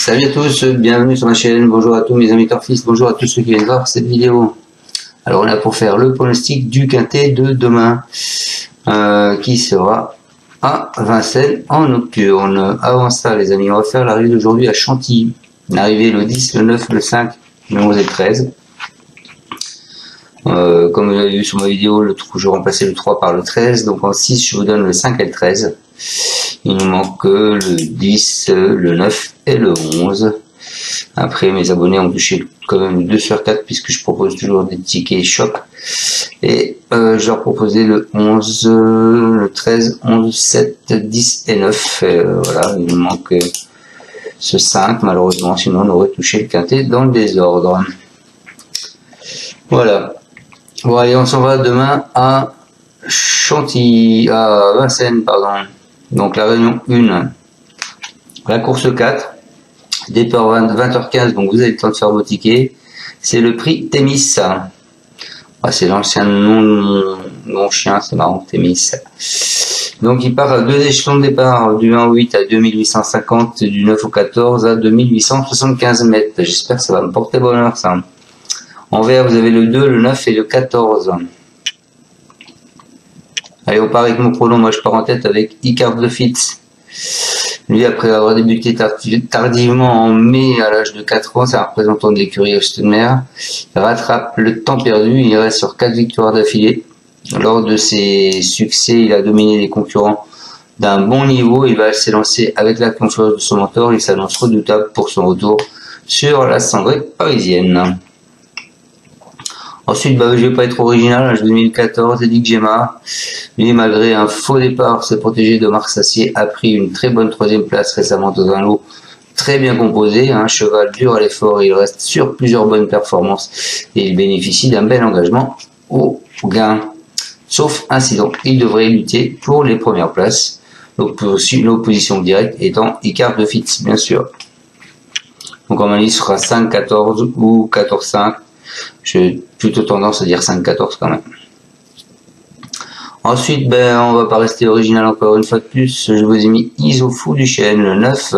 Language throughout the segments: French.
Salut à tous, bienvenue sur ma chaîne, bonjour à tous mes amis turfistes, bonjour à tous ceux qui viennent voir cette vidéo. Alors on est là pour faire le pronostic du quintet de demain, qui sera à Vincennes en nocturne. Avant ça les amis, on va faire l'arrivée d'aujourd'hui à Chantilly, l'arrivée le 10, le 9, le 5, le 11 et le 13. Comme vous avez vu sur ma vidéo, je remplaçais le 3 par le 13, donc en 6 je vous donne le 5 et le 13. Il nous manque le 10, le 9 et le 11. Après, mes abonnés ont touché quand même 2 sur 4 puisque je propose toujours des tickets shop. Et je leur proposais le 11, le 13, 11, 7, 10 et 9. Et, voilà, il nous manque ce 5 malheureusement, sinon on aurait touché le quintet dans le désordre. Voilà. Bon allez, on s'en va demain à Chantilly, à Vincennes, pardon. Donc la réunion 1, la course 4, départ 20h15, donc vous avez le temps de faire vos tickets. C'est le prix Thémis. Ah, c'est l'ancien nom de mon chien, c'est marrant, Thémis. Donc il part à 2 échelons de départ, du 1 au 8 à 2850, du 9 au 14 à 2875 mètres. J'espère que ça va me porter bonheur ça. En vert, vous avez le 2, le 9 et le 14. Allez, on part avec mon pronom. Moi, je pars en tête avec Icare de Fitz. Lui, après avoir débuté tardivement en mai à l'âge de 4 ans, c'est un représentant de l'écurie Ostenmer. Il rattrape le temps perdu. Il reste sur 4 victoires d'affilée. Lors de ses succès, il a dominé les concurrents d'un bon niveau. Il va s'élancer avec la confiance de son mentor. Il s'annonce redoutable pour son retour sur la cendrée parisienne. Ensuite, je vais pas être original, je vous ai mis le 14, Edic Gemma. Lui, malgré un faux départ, s'est protégé de Marc Sassier, a pris une très bonne 3e place récemment dans un lot très bien composé. Un cheval dur à l'effort, il reste sur plusieurs bonnes performances et il bénéficie d'un bel engagement au gain. Sauf incident, il devrait lutter pour les premières places. L'opposition directe étant Icare de Fitz, bien sûr. Donc en analyse sera 5-14 ou 14-5. J'ai plutôt tendance à dire 5-14 quand même. Ensuite, on va pas rester original encore une fois de plus. Je vous ai mis Isofou du Chêne, le 9.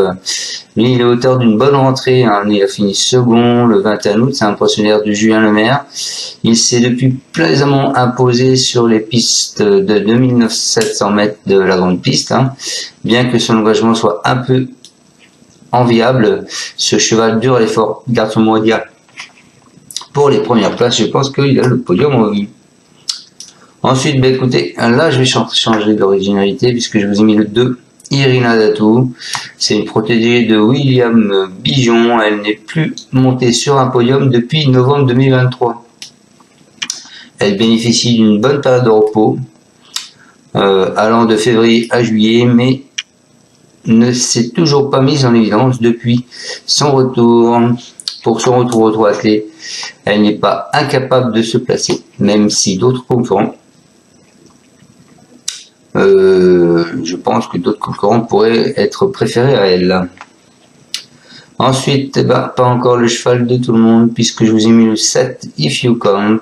Lui, il est auteur d'une bonne rentrée. Hein. Il a fini second le 21 août. C'est un pensionnaire de Julien Lemaire. Il s'est depuis plaisamment imposé sur les pistes de 2700 mètres de la grande piste. Hein. Bien que son engagement soit un peu enviable, ce cheval dur à l'effort garde son mondial. Pour les premières places, je pense qu'il a le podium en vue. Ensuite, écoutez, là, je vais changer d'originalité puisque je vous ai mis le 2, Irina Datou. C'est une protégée de William Bijon. Elle n'est plus montée sur un podium depuis novembre 2023. Elle bénéficie d'une bonne période de repos, allant de février à juillet, mais ne s'est toujours pas mise en évidence depuis son retour. Pour son retour au trot attelé, elle n'est pas incapable de se placer, même si d'autres concurrents, je pense que d'autres concurrents pourraient être préférés à elle. Ensuite, pas encore le cheval de tout le monde, puisque je vous ai mis le 7, If You Count.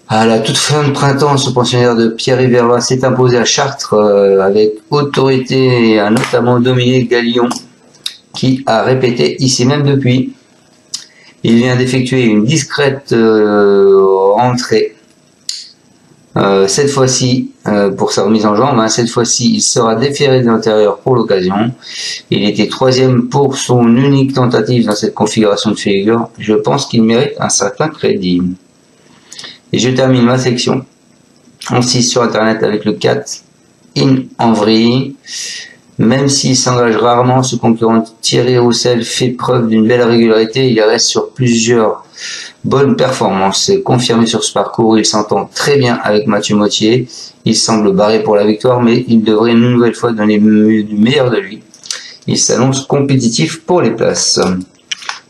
À la toute fin de printemps, ce pensionnaire de Pierre Verva s'est imposé à Chartres avec autorité et a notamment dominé Galion, qui a répété ici même depuis. Il vient d'effectuer une discrète rentrée. Cette fois-ci, pour sa remise en jambe, hein, cette fois-ci, il sera déféré de l'intérieur pour l'occasion. Il était 3e pour son unique tentative dans cette configuration de figure. Je pense qu'il mérite un certain crédit. Et je termine ma section en 6 sur internet avec le 4, In Envry. Même s'il s'engage rarement, ce concurrent Thierry Roussel fait preuve d'une belle régularité. Il reste sur plusieurs bonnes performances. Confirmé sur ce parcours, il s'entend très bien avec Mathieu Mottier. Il semble barré pour la victoire, mais il devrait une nouvelle fois donner du meilleur de lui. Il s'annonce compétitif pour les places.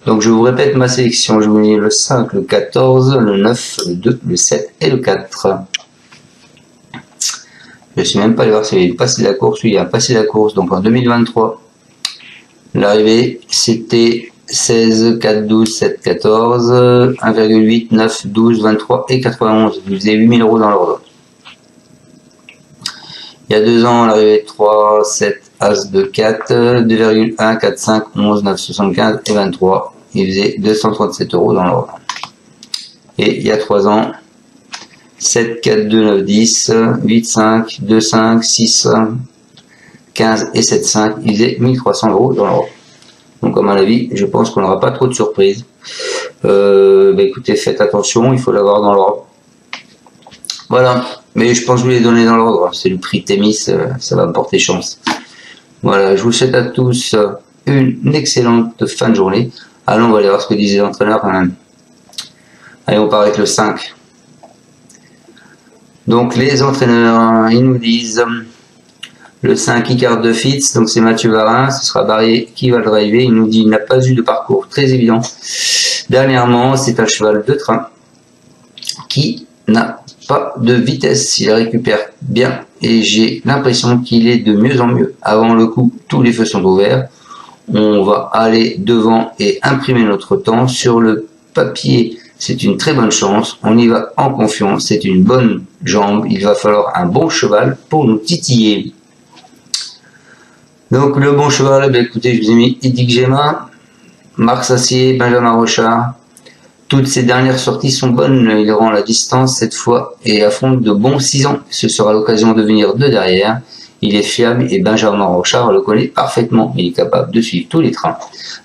Donc je vous répète ma sélection. Je vous mets le 5, le 14, le 9, le 2, le 7 et le 4. Je ne sais même pas aller voir s'il a passé la course. Oui, il a passé la course. Donc en 2023, l'arrivée c'était 16, 4, 12, 7, 14, 1,8, 9, 12, 23 et 91. Vous avez 8000 € dans l'ordre. Il y a 2 ans, l'arrivée 3, 7 As de 4, 2,1, 4, 5, 11, 9, 75 et 23. Il faisait 237 € dans l'ordre. Et il y a 3 ans, 7, 4, 2, 9, 10, 8, 5, 2, 5, 6, 15 et 7, 5. Il faisait 1300 € dans l'ordre. Donc à mon avis, je pense qu'on n'aura pas trop de surprises. Écoutez, faites attention, il faut l'avoir dans l'ordre. Voilà, mais je pense que je vous l'ai donné dans l'ordre. C'est le prix Thémis, ça va me porter chance. Voilà, je vous souhaite à tous une excellente fin de journée. Allons, on va aller voir ce que disaient les entraîneurs quand même. Allez, on part avec le 5. Donc les entraîneurs, ils nous disent le 5 Icard de Fitz, donc c'est Mathieu Varin, ce sera Barrier qui va le driver. Il nous dit il n'a pas eu de parcours très évident. Dernièrement, c'est un cheval de train qui n'a pas de vitesse, il récupère bien et j'ai l'impression qu'il est de mieux en mieux. Avant le coup, tous les feux sont ouverts. On va aller devant et imprimer notre temps sur le papier. C'est une très bonne chance. On y va en confiance. C'est une bonne jambe. Il va falloir un bon cheval pour nous titiller. Donc le bon cheval, écoutez, je vous ai mis Edic Gemma, Marc Sassier, Benjamin Rochard. Toutes ces dernières sorties sont bonnes. Il rend la distance cette fois et affronte de bons 6 ans. Ce sera l'occasion de venir de derrière. Il est fiable et Benjamin Rochard le connaît parfaitement. Il est capable de suivre tous les trains.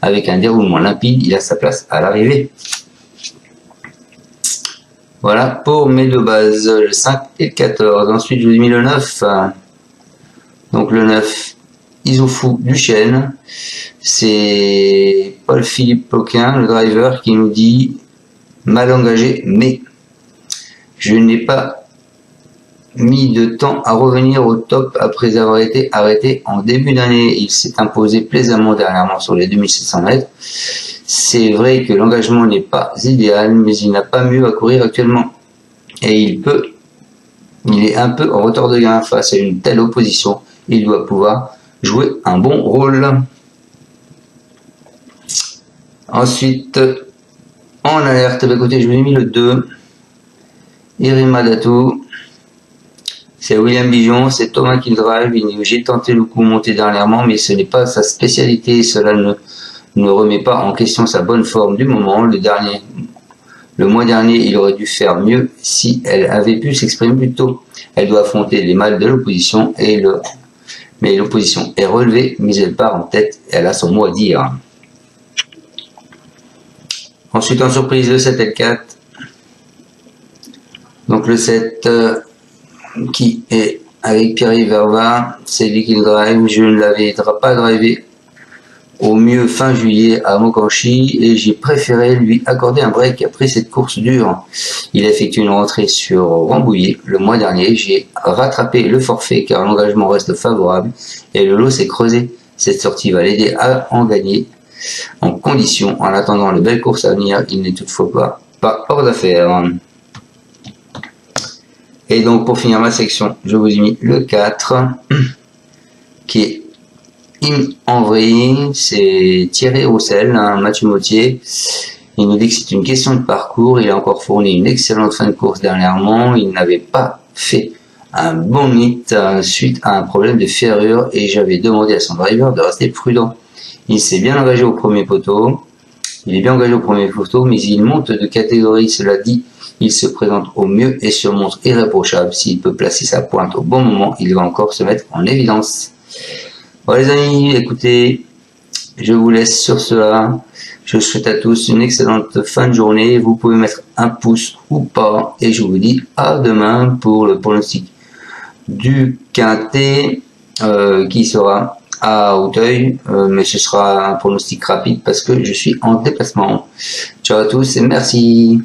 Avec un déroulement limpide, il a sa place à l'arrivée. Voilà pour mes deux bases, le 5 et le 14. Ensuite, je vous ai mis le 9. Donc le 9, Issoufou Duchesne. C'est Paul-Philippe Ploquin, le driver, qui nous dit mal engagé, mais je n'ai pas mis de temps à revenir au top après avoir été arrêté en début d'année. Il s'est imposé plaisamment dernièrement sur les 2700 mètres. C'est vrai que l'engagement n'est pas idéal, mais il n'a pas mieux à courir actuellement. Et il est un peu en retard de gain face à une telle opposition. Il doit pouvoir jouer un bon rôle. Ensuite, en alerte, écoutez, je vous ai mis le 2. Irima Datou. C'est William Bijon, c'est Thomas qui le drive. J'ai tenté le coup monté dernièrement, mais ce n'est pas sa spécialité. Cela ne remet pas en question sa bonne forme du moment. Le mois dernier, il aurait dû faire mieux si elle avait pu s'exprimer plus tôt. Elle doit affronter les mâles de l'opposition, mais l'opposition est relevée, mais elle part en tête. Elle a son mot à dire. Ensuite, en surprise, le 7 et le 4. Donc le 7 qui est avec Pierre Verva, c'est lui qui le drive. Je ne l'avais pas drivé au mieux fin juillet à Mokanchi et j'ai préféré lui accorder un break après cette course dure. Il a effectué une rentrée sur Rambouillet le mois dernier. J'ai rattrapé le forfait car l'engagement reste favorable et le lot s'est creusé. Cette sortie va l'aider à en gagner en condition. En attendant les belles courses à venir, il n'est toutefois pas hors d'affaire. Et donc pour finir ma section, je vous ai mis le 4 qui est en vrille, c'est Thierry Roussel, Mathieu Mautier. Il nous dit que c'est une question de parcours. Il a encore fourni une excellente fin de course dernièrement. Il n'avait pas fait un bon hit suite à un problème de ferrure et j'avais demandé à son driver de rester prudent. Il s'est bien engagé au premier poteau. Il est bien engagé au premier poteau, mais il monte de catégorie. Cela dit, il se présente au mieux et se montre irréprochable. S'il peut placer sa pointe au bon moment, il va encore se mettre en évidence. Voilà les amis, écoutez, je vous laisse sur cela. Je vous souhaite à tous une excellente fin de journée. Vous pouvez mettre un pouce ou pas. Et je vous dis à demain pour le pronostic du Quintet qui sera à Auteuil. Mais ce sera un pronostic rapide parce que je suis en déplacement. Ciao à tous et merci.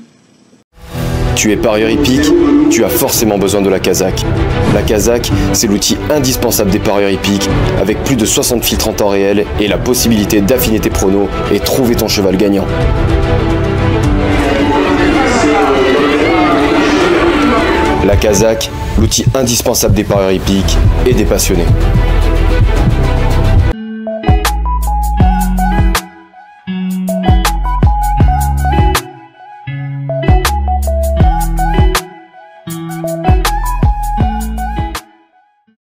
Tu es parieur hippique, tu as forcément besoin de la Kazakh. La Kazakh, c'est l'outil indispensable des parieurs hippiques, avec plus de 60 filtres en temps réel et la possibilité d'affiner tes pronos et trouver ton cheval gagnant. La Kazakh, l'outil indispensable des parieurs hippiques et des passionnés.